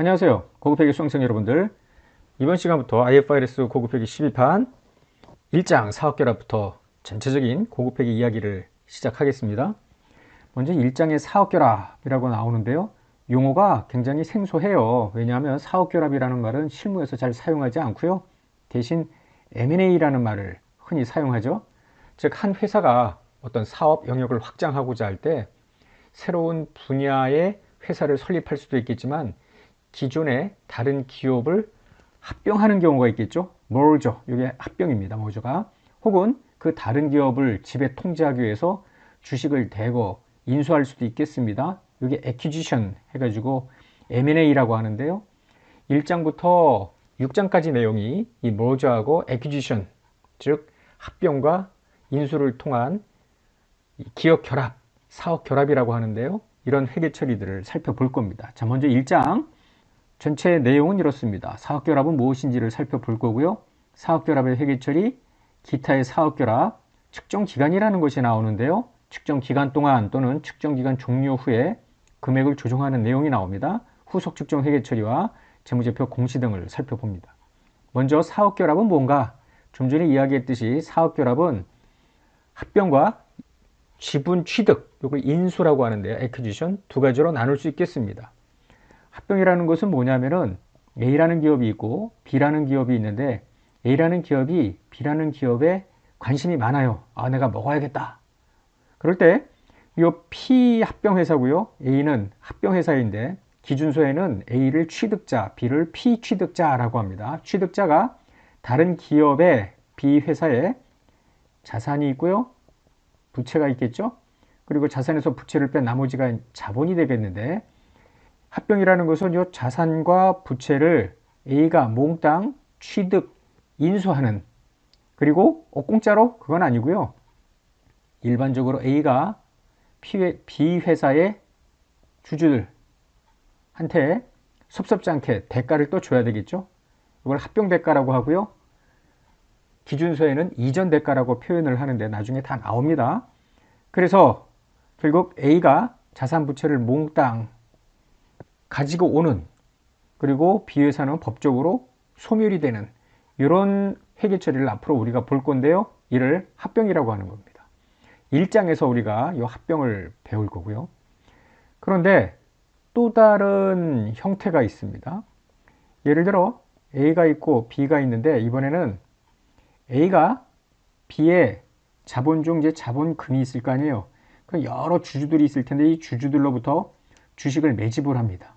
안녕하세요. 고급회계 수강생 여러분들. 이번 시간부터 IFRS 고급회계 12판 1장 사업결합부터 전체적인 고급회계 이야기를 시작하겠습니다. 먼저 1장의 사업결합이라고 나오는데요. 용어가 굉장히 생소해요. 왜냐하면 사업결합이라는 말은 실무에서 잘 사용하지 않고요. 대신 M&A라는 말을 흔히 사용하죠. 즉, 한 회사가 어떤 사업 영역을 확장하고자 할 때 새로운 분야의 회사를 설립할 수도 있겠지만 기존의 다른 기업을 합병하는 경우가 있겠죠. merger, 이게 합병입니다. merger가. 혹은 그 다른 기업을 지배 통제하기 위해서 주식을 대거 인수할 수도 있겠습니다. 이게 acquisition 해가지고 M&A라고 하는데요. 1장부터 6장까지 내용이 이 merger하고 acquisition, 즉 합병과 인수를 통한 기업 결합, 사업 결합이라고 하는데요. 이런 회계 처리들을 살펴볼 겁니다. 자, 먼저 1장 전체 내용은 이렇습니다. 사업결합은 무엇인지를 살펴볼 거고요. 사업결합의 회계처리, 기타의 사업결합, 측정기간이라는 것이 나오는데요. 측정기간 동안 또는 측정기간 종료 후에 금액을 조정하는 내용이 나옵니다. 후속 측정 회계처리와 재무제표 공시 등을 살펴봅니다. 먼저 사업결합은 뭔가? 좀 전에 이야기했듯이 사업결합은 합병과 지분 취득, 이걸 인수라고 하는데요. acquisition, 두 가지로 나눌 수 있겠습니다. 합병이라는 것은 뭐냐면은 A라는 기업이 있고 B라는 기업이 있는데 A라는 기업이 B라는 기업에 관심이 많아요. 아, 내가 먹어야겠다. 그럴 때 이 P 합병회사고요. A는 합병회사인데 기준소에는 A를 취득자, B를 피취득자라고 합니다. 취득자가 다른 기업의 B 회사에 자산이 있고요. 부채가 있겠죠. 그리고 자산에서 부채를 뺀 나머지가 자본이 되겠는데 합병이라는 것은 이 자산과 부채를 A가 몽땅 취득, 인수하는, 그리고 공짜로 그건 아니고요. 일반적으로 A가 B 회사의 주주들한테 섭섭지 않게 대가를 또 줘야 되겠죠. 이걸 합병 대가라고 하고요. 기준서에는 이전 대가라고 표현을 하는데 나중에 다 나옵니다. 그래서 결국 A가 자산 부채를 몽땅 가지고 오는, 그리고 B회사는 법적으로 소멸이 되는 이런 회계 처리를 앞으로 우리가 볼 건데요. 이를 합병이라고 하는 겁니다. 1장에서 우리가 이 합병을 배울 거고요. 그런데 또 다른 형태가 있습니다. 예를 들어 A가 있고 B가 있는데 이번에는 A가 B의 자본 중 이제 자본금이 있을 거 아니에요. 여러 주주들이 있을 텐데 이 주주들로부터 주식을 매집을 합니다.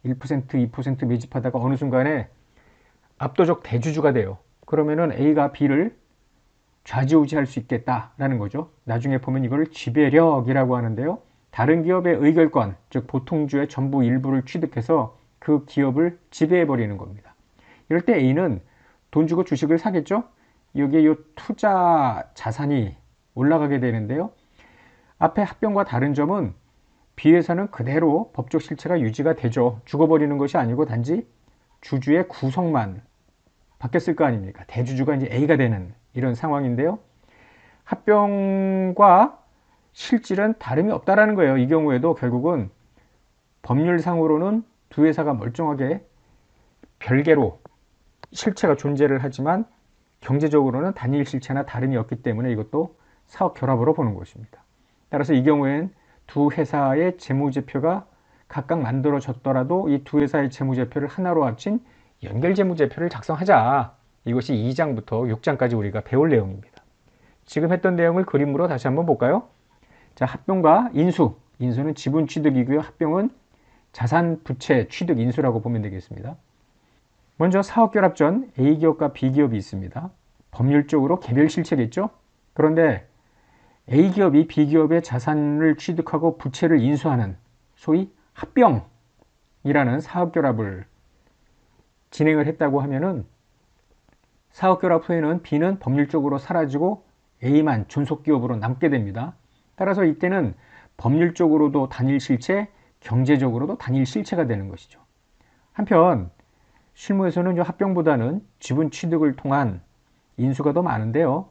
1%, 2% 매집하다가 어느 순간에 압도적 대주주가 돼요. 그러면은 A가 B를 좌지우지할 수 있겠다라는 거죠. 나중에 보면 이걸 지배력이라고 하는데요. 다른 기업의 의결권, 즉 보통주의 전부 일부를 취득해서 그 기업을 지배해버리는 겁니다. 이럴 때 A는 돈 주고 주식을 사겠죠. 여기에 이 투자 자산이 올라가게 되는데요. 앞에 합병과 다른 점은 B회사는 그대로 법적 실체가 유지가 되죠. 죽어버리는 것이 아니고 단지 주주의 구성만 바뀌었을 거 아닙니까? 대주주가 이제 A가 되는 이런 상황인데요. 합병과 실질은 다름이 없다라는 거예요. 이 경우에도 결국은 법률상으로는 두 회사가 멀쩡하게 별개로 실체가 존재를 하지만 경제적으로는 단일 실체나 다름이 없기 때문에 이것도 사업 결합으로 보는 것입니다. 따라서 이 경우에는 두 회사의 재무제표가 각각 만들어졌더라도 이 두 회사의 재무제표를 하나로 합친 연결재무제표를 작성하자. 이것이 2장부터 6장까지 우리가 배울 내용입니다. 지금 했던 내용을 그림으로 다시 한번 볼까요? 자, 합병과 인수. 인수는 지분 취득이고요. 합병은 자산 부채 취득 인수라고 보면 되겠습니다. 먼저 사업결합 전 A기업과 B기업이 있습니다. 법률적으로 개별 실체겠죠? 그런데 A기업이 B기업의 자산을 취득하고 부채를 인수하는 소위 합병이라는 사업결합을 진행을 했다고 하면은 사업결합 후에는 B는 법률적으로 사라지고 A만 존속기업으로 남게 됩니다. 따라서 이때는 법률적으로도 단일 실체, 경제적으로도 단일 실체가 되는 것이죠. 한편 실무에서는 이 합병보다는 지분 취득을 통한 인수가 더 많은데요.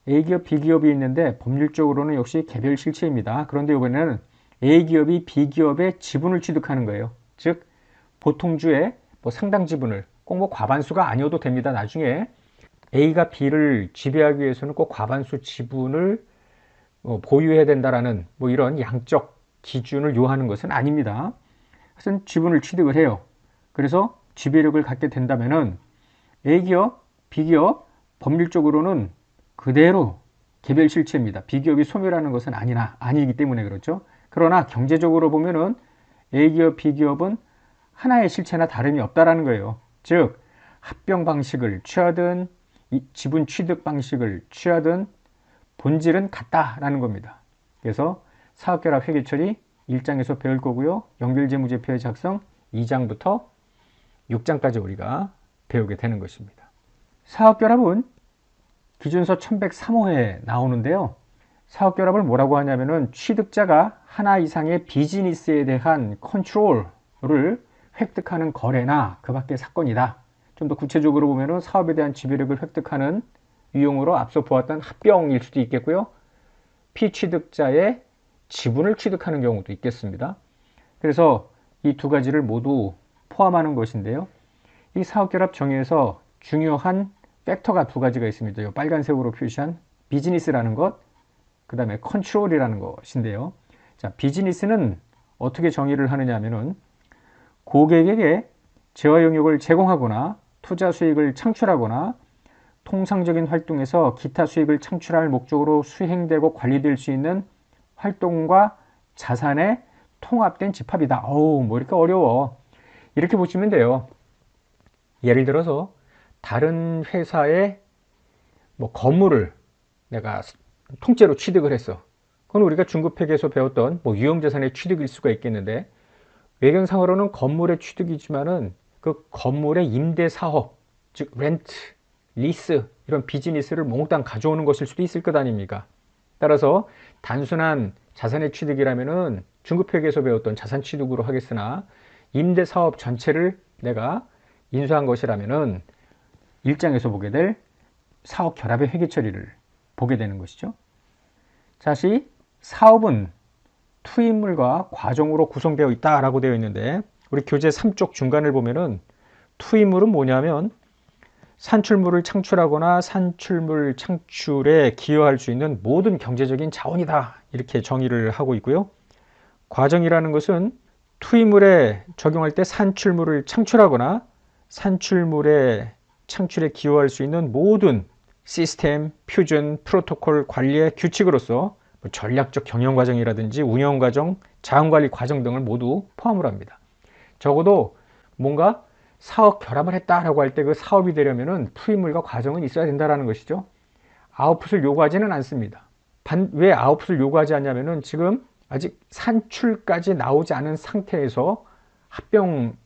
A기업, B기업이 있는데 법률적으로는 역시 개별 실체입니다. 그런데 이번에는 A기업이 B기업의 지분을 취득하는 거예요. 즉 보통주의 뭐 상당 지분을 꼭 뭐 과반수가 아니어도 됩니다. 나중에 A가 B를 지배하기 위해서는 꼭 과반수 지분을 보유해야 된다라는 뭐 이런 양적 기준을 요하는 것은 아닙니다. 그래서 지분을 취득을 해요. 그래서 지배력을 갖게 된다면은 A기업, B기업 법률적으로는 그대로 개별 실체입니다. B기업이 소멸하는 것은 아니기 때문에 그렇죠. 그러나 경제적으로 보면은 A기업, B기업은 하나의 실체나 다름이 없다라는 거예요. 즉 합병 방식을 취하든 지분 취득 방식을 취하든 본질은 같다라는 겁니다. 그래서 사업결합 회계처리 1장에서 배울 거고요. 연결재무제표의 작성 2장부터 6장까지 우리가 배우게 되는 것입니다. 사업결합은 기준서 1103호에 나오는데요. 사업결합을 뭐라고 하냐면은 취득자가 하나 이상의 비즈니스에 대한 컨트롤을 획득하는 거래나 그 밖의 사건이다. 좀 더 구체적으로 보면은 사업에 대한 지배력을 획득하는 유형으로 앞서 보았던 합병일 수도 있겠고요. 피취득자의 지분을 취득하는 경우도 있겠습니다. 그래서 이 두 가지를 모두 포함하는 것인데요. 이 사업결합 정의에서 중요한 팩터가 두 가지가 있습니다. 이 빨간색으로 표시한 비즈니스라는 것, 그 다음에 컨트롤이라는 것인데요. 자, 비즈니스는 어떻게 정의를 하느냐 하면은 고객에게 재화 영역을 제공하거나 투자 수익을 창출하거나 통상적인 활동에서 기타 수익을 창출할 목적으로 수행되고 관리될 수 있는 활동과 자산의 통합된 집합이다. 어우, 뭐 이렇게 어려워. 이렇게 보시면 돼요. 예를 들어서 다른 회사의 뭐 건물을 내가 통째로 취득을 했어. 그건 우리가 중급회계에서 배웠던 뭐 유형자산의 취득일 수가 있겠는데, 외경상으로는 건물의 취득이지만은 그 건물의 임대 사업, 즉 렌트, 리스 이런 비즈니스를 몽땅 가져오는 것일 수도 있을 것 아닙니까? 따라서 단순한 자산의 취득이라면은 중급회계에서 배웠던 자산 취득으로 하겠으나, 임대 사업 전체를 내가 인수한 것이라면은 1장에서 보게 될 사업 결합의 회계 처리를 보게 되는 것이죠. 다시 사업은 투입물과 과정으로 구성되어 있다라고 되어 있는데, 우리 교재 3쪽 중간을 보면은 투입물은 뭐냐면 산출물을 창출하거나 산출물 창출에 기여할 수 있는 모든 경제적인 자원이다, 이렇게 정의를 하고 있고요. 과정이라는 것은 투입물에 적용할 때 산출물을 창출하거나 산출물의 창출에 기여할 수 있는 모든 시스템, 표준, 프로토콜 관리의 규칙으로서 전략적 경영 과정이라든지 운영 과정, 자원 관리 과정 등을 모두 포함을 합니다. 적어도 뭔가 사업 결합을 했다라고 할 때 그 사업이 되려면은 투입물과 과정은 있어야 된다라는 것이죠. 아웃풋을 요구하지는 않습니다. 왜 아웃풋을 요구하지 않냐면은 지금 아직 산출까지 나오지 않은 상태에서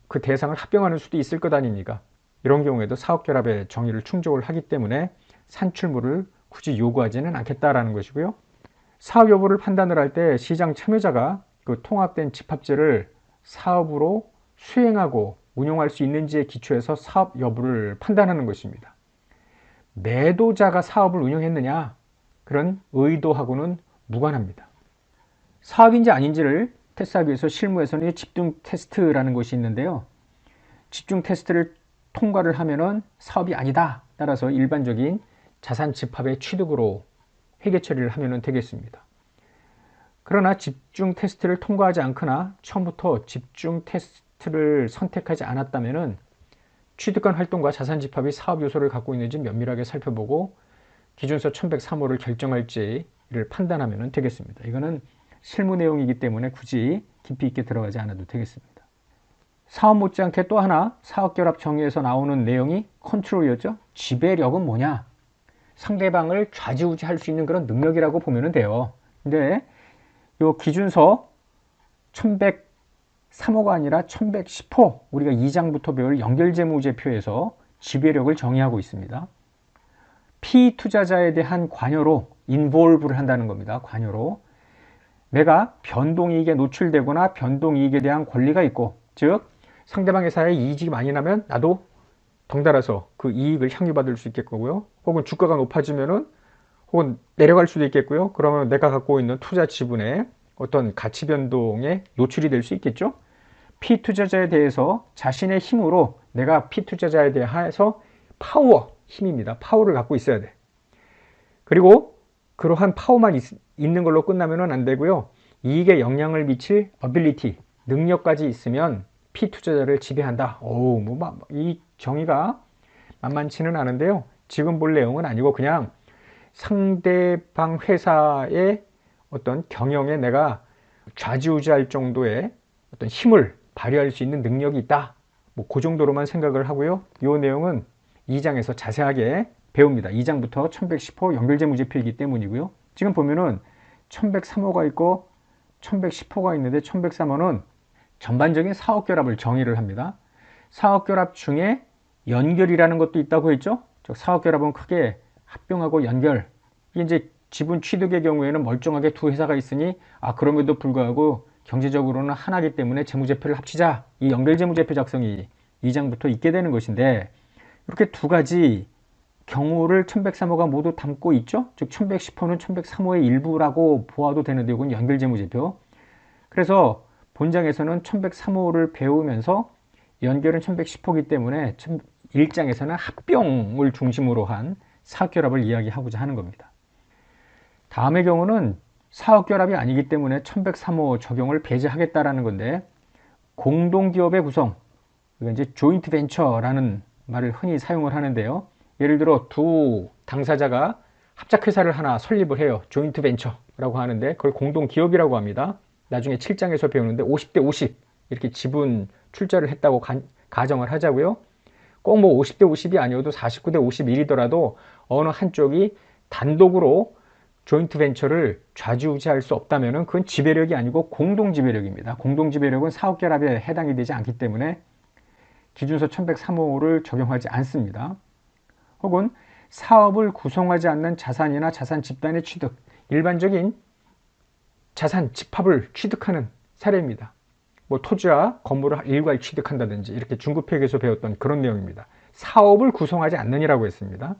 그 대상을 합병하는 수도 있을 것 아닙니까? 이런 경우에도 사업 결합의 정의를 충족을 하기 때문에 산출물을 굳이 요구하지는 않겠다라는 것이고요. 사업 여부를 판단을 할 때 시장 참여자가 그 통합된 집합제를 사업으로 수행하고 운용할 수 있는지에 기초해서 사업 여부를 판단하는 것입니다. 매도자가 사업을 운영했느냐, 그런 의도하고는 무관합니다. 사업인지 아닌지를 테스트하기 위해서 실무에서는 집중 테스트라는 것이 있는데요. 집중 테스트를 통과를 하면은 사업이 아니다. 따라서 일반적인 자산 집합의 취득으로 회계 처리를 하면 되겠습니다. 그러나 집중 테스트를 통과하지 않거나 처음부터 집중 테스트를 선택하지 않았다면 취득한 활동과 자산 집합이 사업 요소를 갖고 있는지 면밀하게 살펴보고 기준서 1103호를 결정할지를 판단하면 되겠습니다. 이거는 실무 내용이기 때문에 굳이 깊이 있게 들어가지 않아도 되겠습니다. 사업 못지않게 또 하나 사업결합 정의에서 나오는 내용이 컨트롤이었죠. 지배력은 뭐냐? 상대방을 좌지우지할 수 있는 그런 능력이라고 보면 돼요. 근데 요 기준서 1103호가 아니라 1110호, 우리가 2장부터 배울 연결재무제표에서 지배력을 정의하고 있습니다. 피투자자에 대한 관여로 인볼브를 한다는 겁니다. 관여로 내가 변동이익에 노출되거나 변동이익에 대한 권리가 있고, 즉 상대방 회사에 이익이 많이 나면 나도 덩달아서 그 이익을 향유받을 수 있겠고요. 혹은 주가가 높아지면은 혹은 내려갈 수도 있겠고요. 그러면 내가 갖고 있는 투자 지분의 어떤 가치 변동에 노출이 될 수 있겠죠. 피투자자에 대해서 자신의 힘으로 내가 피투자자에 대해서 파워, 힘입니다. 파워를 갖고 있어야 돼. 그리고 그러한 파워만 있는 걸로 끝나면 안 되고요. 이익에 영향을 미칠 어빌리티, 능력까지 있으면 피투자자를 지배한다. 이 정의가 만만치는 않은데요. 지금 볼 내용은 아니고 그냥 상대방 회사의 어떤 경영에 내가 좌지우지할 정도의 어떤 힘을 발휘할 수 있는 능력이 있다. 그 정도로만 생각을 하고요. 이 내용은 2장에서 자세하게 배웁니다. 2장부터 1110호 연결재무제표이기 때문이고요. 지금 보면은 1103호가 있고 1110호가 있는데 1103호는 전반적인 사업결합을 정의를 합니다. 사업결합 중에 연결이라는 것도 있다고 했죠. 즉 사업결합은 크게 합병하고 연결. 이게 이제 지분 취득의 경우에는 멀쩡하게 두 회사가 있으니 그럼에도 불구하고 경제적으로는 하나이기 때문에 재무제표를 합치자. 이 연결재무제표 작성이 2장부터 있게 되는 것인데 이렇게 두 가지 경우를 1103호가 모두 담고 있죠. 즉 1110호는 1103호의 일부라고 보아도 되는데 이건 연결재무제표. 그래서 본장에서는 1103호를 배우면서 연결은 1110호이기 때문에 1장에서는 합병을 중심으로 한 사업결합을 이야기하고자 하는 겁니다. 다음의 경우는 사업결합이 아니기 때문에 1103호 적용을 배제하겠다라는 건데 공동기업의 구성, 이건 이제 조인트 벤처라는 말을 흔히 사용을 하는데요. 예를 들어 두 당사자가 합작회사를 하나 설립을 해요. 조인트 벤처라고 하는데 그걸 공동기업이라고 합니다. 나중에 7장에서 배우는데 50대 50 이렇게 지분 출자를 했다고 가정을 하자고요. 꼭 뭐 50대 50이 아니어도 49대 51이더라도 어느 한쪽이 단독으로 조인트 벤처를 좌지우지할 수 없다면 그건 지배력이 아니고 공동지배력입니다. 공동지배력은 사업결합에 해당이 되지 않기 때문에 기준서 1103호를 적용하지 않습니다. 혹은 사업을 구성하지 않는 자산이나 자산 집단의 취득, 일반적인 자산 집합을 취득하는 사례입니다. 토지와 건물을 일괄 취득한다든지 이렇게 중급회계에서 배웠던 그런 내용입니다. 사업을 구성하지 않느니라고 했습니다.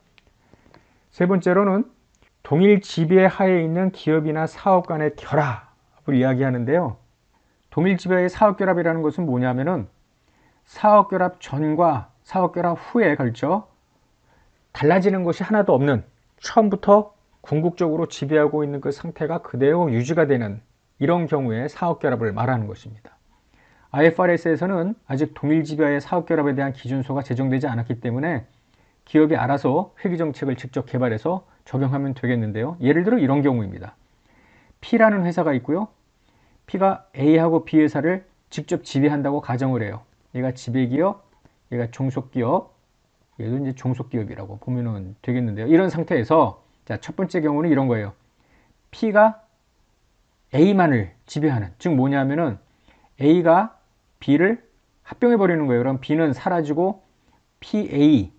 세 번째로는 동일 지배 하에 있는 기업이나 사업 간의 결합을 이야기하는데요. 동일 지배의 사업결합이라는 것은 뭐냐면은 사업결합 전과 사업결합 후에 걸쳐 달라지는 것이 하나도 없는 처음부터 궁극적으로 지배하고 있는 그 상태가 그대로 유지가 되는 이런 경우에 사업결합을 말하는 것입니다. IFRS에서는 아직 동일 지배의 사업결합에 대한 기준서가 제정되지 않았기 때문에 기업이 알아서 회계정책을 직접 개발해서 적용하면 되겠는데요. 예를 들어 이런 경우입니다. P라는 회사가 있고요. P가 A하고 B 회사를 직접 지배한다고 가정을 해요. 얘가 지배기업, 얘가 종속기업, 얘도 이제 종속기업이라고 보면 되겠는데요. 이런 상태에서 첫 번째 경우는 이런 거예요. P가 A만을 지배하는, 즉 뭐냐면은 A가 B를 합병해 버리는 거예요. 그럼 B는 사라지고 PA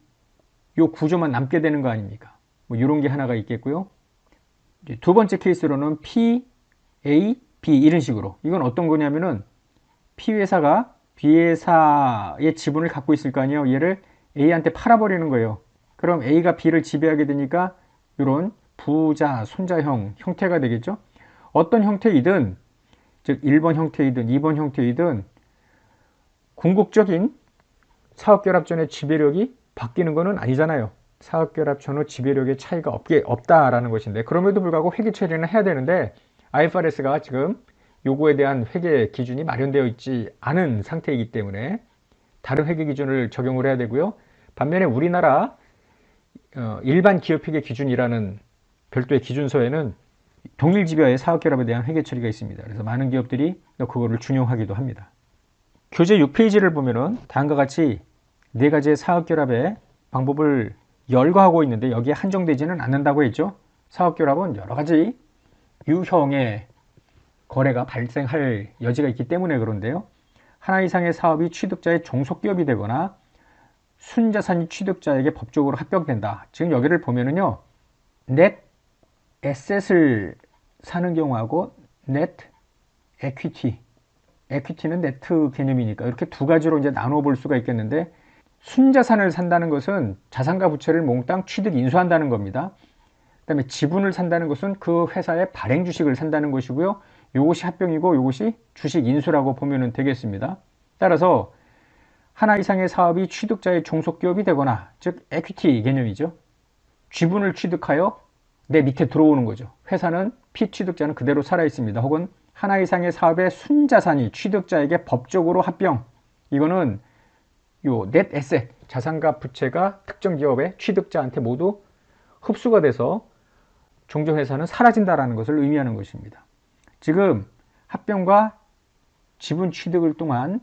요 구조만 남게 되는 거 아닙니까? 이런 게 하나가 있겠고요. 두 번째 케이스로는 PA, B 이런 식으로. 이건 어떤 거냐면은 P 회사가 B 회사의 지분을 갖고 있을 거 아니에요. 얘를 A한테 팔아버리는 거예요. 그럼 A가 B를 지배하게 되니까 이런 부자, 손자형 형태가 되겠죠. 어떤 형태이든, 즉 1번 형태이든 2번 형태이든 궁극적인 사업결합 전의 지배력이 바뀌는 것은 아니잖아요. 사업결합 전후 지배력의 차이가 없다라는 것인데 그럼에도 불구하고 회계 처리는 해야 되는데 IFRS가 지금 요거에 대한 회계 기준이 마련되어 있지 않은 상태이기 때문에 다른 회계 기준을 적용을 해야 되고요. 반면에 우리나라 일반 기업회계 기준이라는 별도의 기준서에는 동일 지배의 사업결합에 대한 회계 처리가 있습니다. 그래서 많은 기업들이 그거를 준용하기도 합니다. 교재 6페이지를 보면은 다음과 같이 네 가지의 사업결합의 방법을 열거하고 있는데 여기에 한정되지는 않는다고 했죠. 사업결합은 여러 가지 유형의 거래가 발생할 여지가 있기 때문에 그런데요. 하나 이상의 사업이 취득자의 종속기업이 되거나 순자산이 취득자에게 법적으로 합병된다. 지금 여기를 보면은요. 넷 에셋을 사는 경우하고 넷 에퀴티, 에퀴티는 네트 개념이니까 이렇게 두 가지로 이제 나눠 볼 수가 있겠는데 순자산을 산다는 것은 자산과 부채를 몽땅 취득 인수한다는 겁니다. 그 다음에 지분을 산다는 것은 그 회사의 발행 주식을 산다는 것이고요. 이것이 합병이고 이것이 주식 인수라고 보면 되겠습니다. 따라서 하나 이상의 사업이 취득자의 종속기업이 되거나, 즉 에퀴티 개념이죠. 지분을 취득하여 내 밑에 들어오는 거죠. 회사는 피취득자는 그대로 살아있습니다. 혹은 하나 이상의 사업의 순자산이 취득자에게 법적으로 합병, 이거는 요 넷 에셋, 자산과 부채가 특정 기업의 취득자한테 모두 흡수가 돼서 종전회사는 사라진다라는 것을 의미하는 것입니다. 지금 합병과 지분 취득을 통한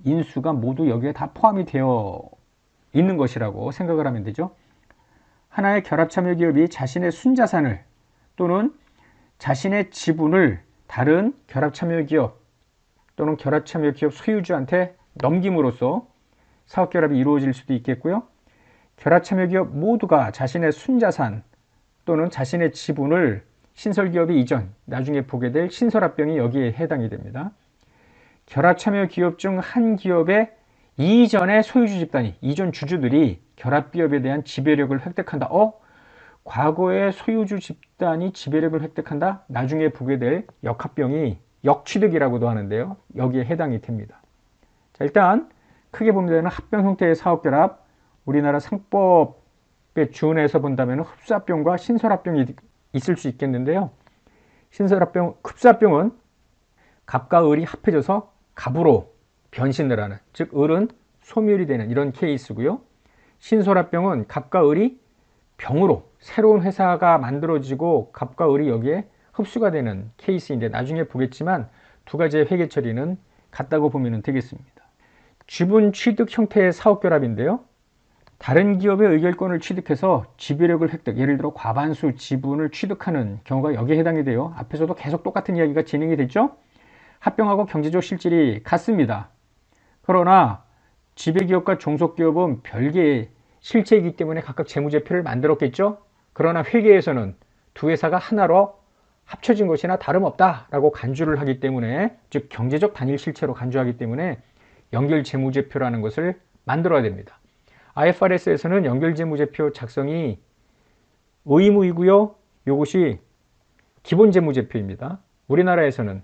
인수가 모두 여기에 다 포함이 되어 있는 것이라고 생각을 하면 되죠. 하나의 결합참여기업이 자신의 순자산을 또는 자신의 지분을 다른 결합참여기업 또는 결합참여기업 소유주한테 넘김으로써 사업결합이 이루어질 수도 있겠고요. 결합참여기업 모두가 자신의 순자산 또는 자신의 지분을 신설기업이 이전, 나중에 보게 될 신설합병이 여기에 해당이 됩니다. 결합참여기업 중 한 기업의 이전의 소유주 집단이, 이전 주주들이 결합기업에 대한 지배력을 획득한다. 과거의 소유주 집단이 지배력을 획득한다. 나중에 보게 될 역합병이 역취득이라고도 하는데요. 여기에 해당이 됩니다. 자, 일단 크게 보면 합병 형태의 사업결합, 우리나라 상법에 준해서 본다면 흡수합병과 신설합병이 있을 수 있겠는데요. 신설합병, 흡수합병은 갑과 을이 합해져서 갑으로 변신을 하는, 즉 을은 소멸이 되는 이런 케이스고요. 신설합병은 갑과 을이 병으로 새로운 회사가 만들어지고 갑과 을이 여기에 흡수가 되는 케이스인데, 나중에 보겠지만 두 가지의 회계 처리는 같다고 보면 되겠습니다. 지분 취득 형태의 사업결합인데요. 다른 기업의 의결권을 취득해서 지배력을 획득, 예를 들어 과반수 지분을 취득하는 경우가 여기에 해당이 돼요. 앞에서도 계속 똑같은 이야기가 진행이 됐죠. 합병하고 경제적 실질이 같습니다. 그러나 지배기업과 종속기업은 별개의 실체이기 때문에 각각 재무제표를 만들었겠죠. 그러나 회계에서는 두 회사가 하나로 합쳐진 것이나 다름없다라고 간주를 하기 때문에, 즉 경제적 단일 실체로 간주하기 때문에 연결 재무제표라는 것을 만들어야 됩니다. IFRS에서는 연결 재무제표 작성이 의무이고요. 이것이 기본 재무제표입니다. 우리나라에서는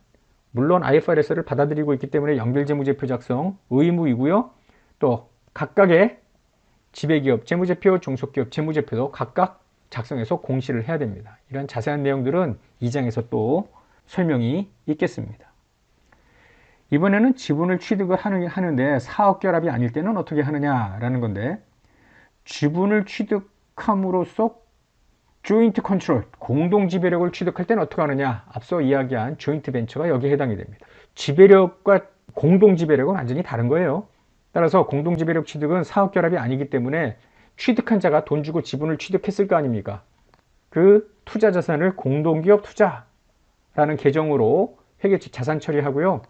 물론 IFRS를 받아들이고 있기 때문에 연결 재무제표 작성 의무이고요. 또 각각의 지배기업 재무제표, 종속기업 재무제표도 각각 작성해서 공시를 해야 됩니다. 이런 자세한 내용들은 2장에서 또 설명이 있겠습니다. 이번에는 지분을 취득을 하는데 사업결합이 아닐 때는 어떻게 하느냐라는 건데, 지분을 취득함으로써 조인트 컨트롤, 공동 지배력을 취득할 때는 어떻게 하느냐, 앞서 이야기한 조인트 벤처가 여기에 해당이 됩니다. 지배력과 공동 지배력은 완전히 다른 거예요. 따라서 공동 지배력 취득은 사업결합이 아니기 때문에 취득한 자가 돈 주고 지분을 취득했을 거 아닙니까? 그 투자 자산을 공동기업 투자라는 계정으로 회계 자산 처리하고요.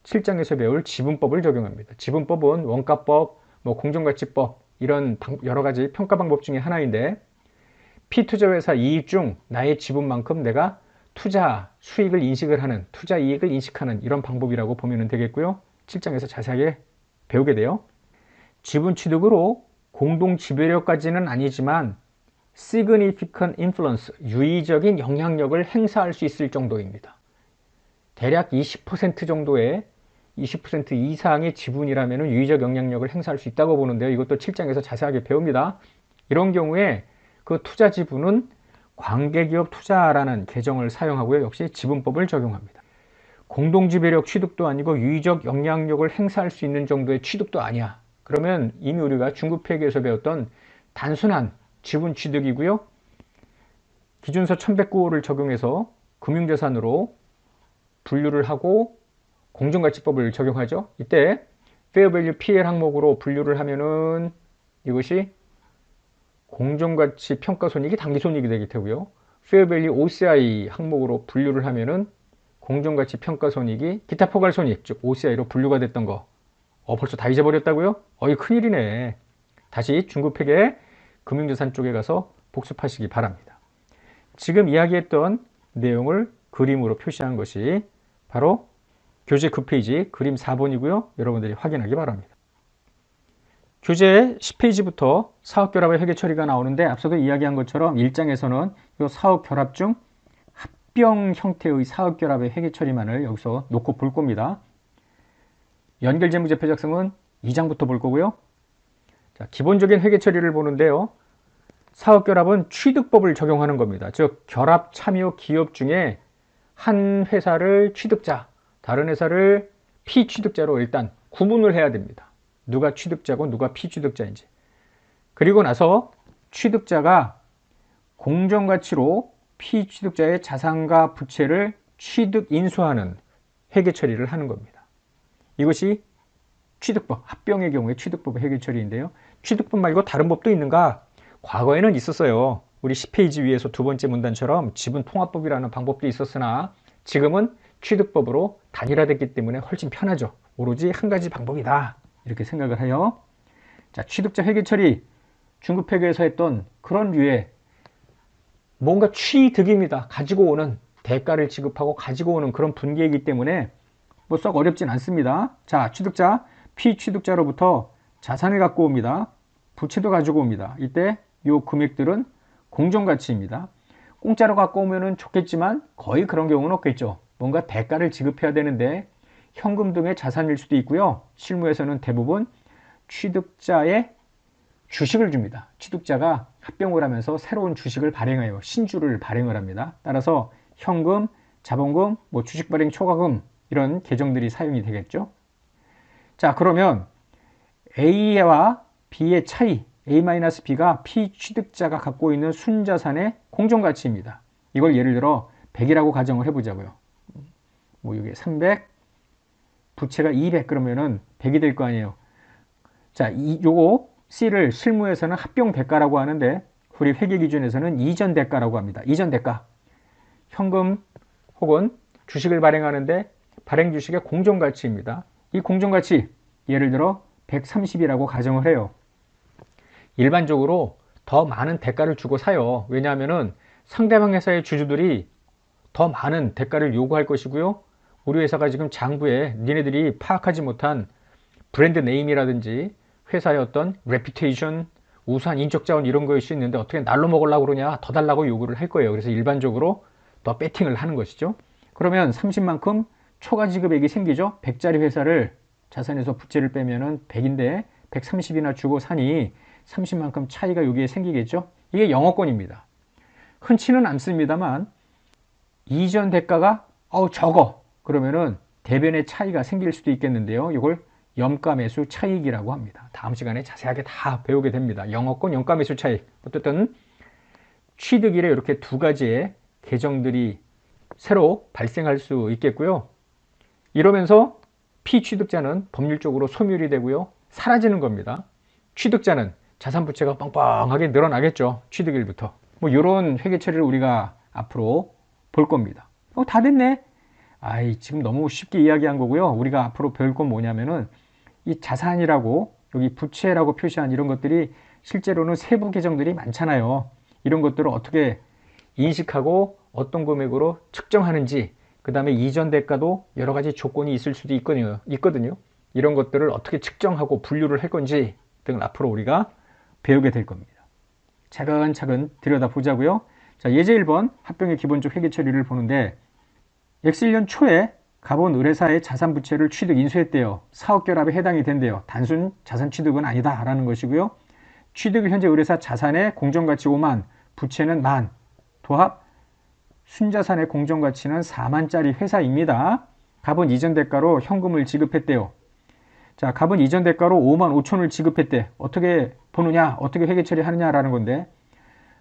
7장에서 배울 지분법을 적용합니다. 지분법은 원가법, 공정가치법 이런 여러 가지 평가 방법 중에 하나인데, 피투자회사 이익 중 나의 지분만큼 내가 투자 수익을 인식을 하는, 투자 이익을 인식하는 이런 방법이라고 보면 되겠고요. 7장에서 자세하게 배우게 돼요. 지분 취득으로 공동 지배력까지는 아니지만 significant influence, 유의적인 영향력을 행사할 수 있을 정도입니다. 대략 20% 정도의 20% 이상의 지분이라면 유의적 영향력을 행사할 수 있다고 보는데요. 이것도 7장에서 자세하게 배웁니다. 이런 경우에 그 투자 지분은 관계기업 투자라는 계정을 사용하고요. 역시 지분법을 적용합니다. 공동지배력 취득도 아니고 유의적 영향력을 행사할 수 있는 정도의 취득도 아니야. 그러면 이미 우리가 중급회계에서 배웠던 단순한 지분 취득이고요. 기준서 1109호를 적용해서 금융자산으로 분류를 하고 공정가치법을 적용하죠. 이때 페어밸류 PL 항목으로 분류를 하면은 이것이 공정가치 평가손익이 당기손익이 되게 되고요. 페어밸류 OCI 항목으로 분류를 하면은 공정가치 평가손익이 기타 포괄손익, 즉 OCI로 분류가 됐던 거. 벌써 다 잊어버렸다고요? 이 큰일이네. 다시 중급회계 금융자산 쪽에 가서 복습하시기 바랍니다. 지금 이야기했던 내용을 그림으로 표시한 것이 바로 교재 9페이지 그림 4번이고요. 여러분들이 확인하기 바랍니다. 교재 10페이지부터 사업결합의 회계 처리가 나오는데, 앞서도 이야기한 것처럼 1장에서는 이 사업결합 중 합병 형태의 사업결합의 회계 처리만을 여기서 놓고 볼 겁니다. 연결재무제표 작성은 2장부터 볼 거고요. 자, 기본적인 회계 처리를 보는데요. 사업결합은 취득법을 적용하는 겁니다. 즉 결합 참여 기업 중에 한 회사를 취득자, 다른 회사를 피취득자로 일단 구분을 해야 됩니다. 누가 취득자고 누가 피취득자인지. 그리고 나서 취득자가 공정가치로 피취득자의 자산과 부채를 취득 인수하는 회계 처리를 하는 겁니다. 이것이 취득법, 합병의 경우에 취득법의 회계 처리인데요. 취득법 말고 다른 법도 있는가? 과거에는 있었어요. 우리 10페이지 위에서 두 번째 문단처럼 지분통합법이라는 방법도 있었으나 지금은 취득법으로 단일화됐기 때문에 훨씬 편하죠. 오로지 한 가지 방법이다. 이렇게 생각을 해요. 자, 취득자 회계 처리, 중급회계에서 했던 그런 류의 뭔가 취득입니다. 가지고 오는 대가를 지급하고 가지고 오는 그런 분계이기 때문에 뭐 썩 어렵진 않습니다. 자, 취득자, 피취득자로부터 자산을 갖고 옵니다. 부채도 가지고 옵니다. 이때 요 금액들은 공정가치입니다. 공짜로 갖고 오면은 좋겠지만 거의 그런 경우는 없겠죠. 뭔가 대가를 지급해야 되는데 현금 등의 자산일 수도 있고요. 실무에서는 대부분 취득자의 주식을 줍니다. 취득자가 합병을 하면서 새로운 주식을 발행하여 신주를 발행을 합니다. 따라서 현금, 자본금, 뭐 주식 발행 초과금 이런 계정들이 사용이 되겠죠. 자, 그러면 A와 B의 차이, A-B가 피취득자가 갖고 있는 순자산의 공정가치입니다. 이걸 예를 들어 100이라고 가정을 해보자고요. 뭐 이게 300, 부채가 200 그러면은 100이 될 거 아니에요. 자, 요거 C를 실무에서는 합병 대가라고 하는데 우리 회계 기준에서는 이전 대가라고 합니다. 이전 대가. 현금 혹은 주식을 발행하는데 발행 주식의 공정가치입니다. 이 공정가치 예를 들어 130이라고 가정을 해요. 일반적으로 더 많은 대가를 주고 사요. 왜냐하면은 상대방 회사의 주주들이 더 많은 대가를 요구할 것이고요. 우리 회사가 지금 장부에 니네들이 파악하지 못한 브랜드 네임이라든지 회사의 어떤 레퓨테이션, 우수한 인적 자원 이런 거일 수 있는데 어떻게 날로 먹으려고 그러냐, 더 달라고 요구를 할 거예요. 그래서 일반적으로 더 배팅을 하는 것이죠. 그러면 30만큼 초과 지급액이 생기죠. 100짜리 회사를 자산에서 부채를 빼면은 100인데 130이나 주고 사니 30만큼 차이가 여기에 생기겠죠. 이게 영업권입니다. 흔치는 않습니다만 이전 대가가 적어. 그러면은 대변의 차이가 생길 수도 있겠는데요. 이걸 염가매수 차익이라고 합니다. 다음 시간에 자세하게 다 배우게 됩니다. 영업권, 염가매수 차익. 어쨌든 취득일에 이렇게 두 가지의 계정들이 새로 발생할 수 있겠고요. 이러면서 피취득자는 법률적으로 소멸이 되고요. 사라지는 겁니다. 취득자는 자산 부채가 빵빵하게 늘어나겠죠. 취득일부터. 뭐 이런 회계 처리를 우리가 앞으로 볼 겁니다. 다 됐네. 지금 너무 쉽게 이야기한 거고요. 우리가 앞으로 배울 건 뭐냐면은 이 자산이라고 여기 부채라고 표시한 이런 것들이 실제로는 세부 계정들이 많잖아요. 이런 것들을 어떻게 인식하고 어떤 금액으로 측정하는지, 그 다음에 이전 대가도 여러 가지 조건이 있을 수도 있거든요. 이런 것들을 어떻게 측정하고 분류를 할 건지 등을 앞으로 우리가 배우게 될 겁니다. 차근차근 들여다보자고요. 자, 예제 1번 합병의 기본적 회계 처리를 보는데 X1년 초에 갑온 의뢰사의 자산 부채를 취득 인수했대요. 사업결합에 해당이 된대요. 단순 자산 취득은 아니다 라는 것이고요. 취득일 현재 의뢰사 자산의 공정가치 5만, 부채는 만, 도합 순자산의 공정가치는 4만짜리 회사입니다. 갑은 이전 대가로 현금을 지급했대요. 자, 갑은 이전 대가로 5만 5천을 지급했대. 어떻게 보느냐, 어떻게 회계 처리하느냐라는 건데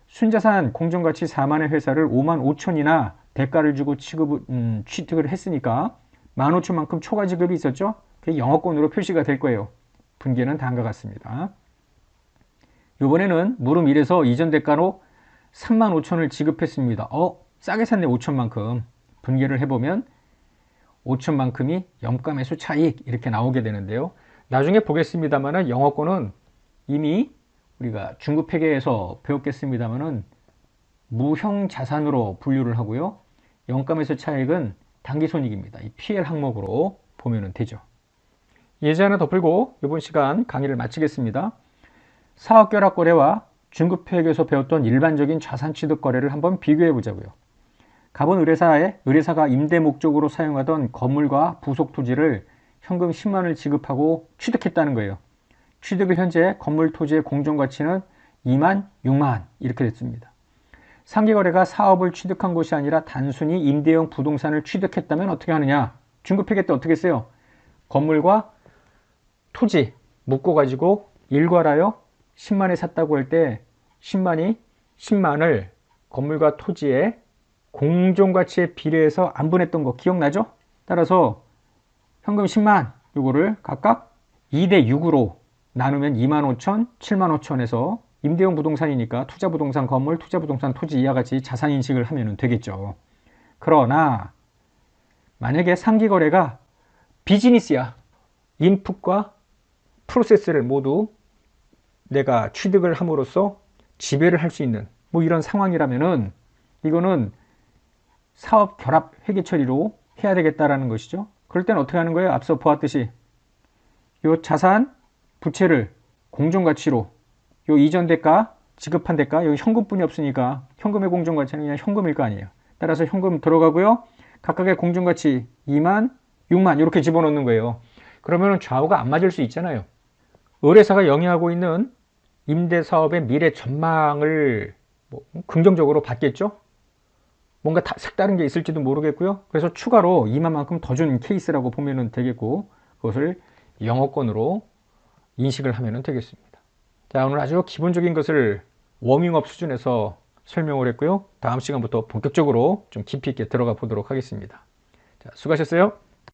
순자산 공정가치 4만의 회사를 5만 5천이나 대가를 주고 취득을 했으니까 15,000만큼 초과 지급이 있었죠. 그게 영업권으로 표시가 될 거예요. 분계는 다음과 같습니다. 이번에는 무릎 1에서 이전 대가로 35,000을 지급했습니다. 싸게 샀네. 5천만큼. 분계를 해보면 5천만큼이 염가매수 차익 이렇게 나오게 되는데요. 나중에 보겠습니다만은 영업권은 이미 우리가 중급회계에서 배웠겠습니다만은 무형 자산으로 분류를 하고요. 영가매수 차익은 당기손익입니다. 이 PL 항목으로 보면 되죠. 예제 하나 더 풀고 이번 시간 강의를 마치겠습니다. 사업결합 거래와 중급회계에서 배웠던 일반적인 자산 취득 거래를 한번 비교해 보자고요. 갑은 의뢰사가 임대 목적으로 사용하던 건물과 부속 토지를 현금 10만을 지급하고 취득했다는 거예요. 취득을 현재 건물 토지의 공정가치는 2만, 6만 이렇게 됐습니다. 상기거래가 사업을 취득한 것이 아니라 단순히 임대형 부동산을 취득했다면 어떻게 하느냐? 중급회계 때 어떻게 했어요? 건물과 토지 묶어가지고 일괄하여 10만에 샀다고 할 때 10만을 건물과 토지의 공정가치에 비례해서 안분했던 거 기억나죠? 따라서 현금 10만 요거를 각각 2대 6으로 나누면 2만 5천, 7만 5천에서 임대형 부동산이니까 투자부동산 건물, 투자부동산 토지 이와 같이 자산인식을 하면 되겠죠. 그러나 만약에 상기거래가 비즈니스야. 인풋과 프로세스를 모두 내가 취득을 함으로써 지배를 할 수 있는 뭐 이런 상황이라면은 이거는 사업 결합 회계 처리로 해야 되겠다라는 것이죠. 그럴 때는 어떻게 하는 거예요? 앞서 보았듯이 요 자산, 부채를 공정가치로 요 이전 대가, 지급한 대가, 여기 현금뿐이 없으니까 현금의 공정가치는 그냥 현금일 거 아니에요. 따라서 현금 들어가고요. 각각의 공정가치 2만, 6만 이렇게 집어넣는 거예요. 그러면 좌우가 안 맞을 수 있잖아요. 의뢰사가 영위하고 있는 임대사업의 미래 전망을 뭐 긍정적으로 봤겠죠? 뭔가 색다른 게 있을지도 모르겠고요. 그래서 추가로 2만만큼 더 준 케이스라고 보면 되겠고 그것을 영어권으로 인식을 하면 되겠습니다. 자, 오늘 아주 기본적인 것을 워밍업 수준에서 설명을 했고요. 다음 시간부터 본격적으로 좀 깊이 있게 들어가 보도록 하겠습니다. 자, 수고하셨어요.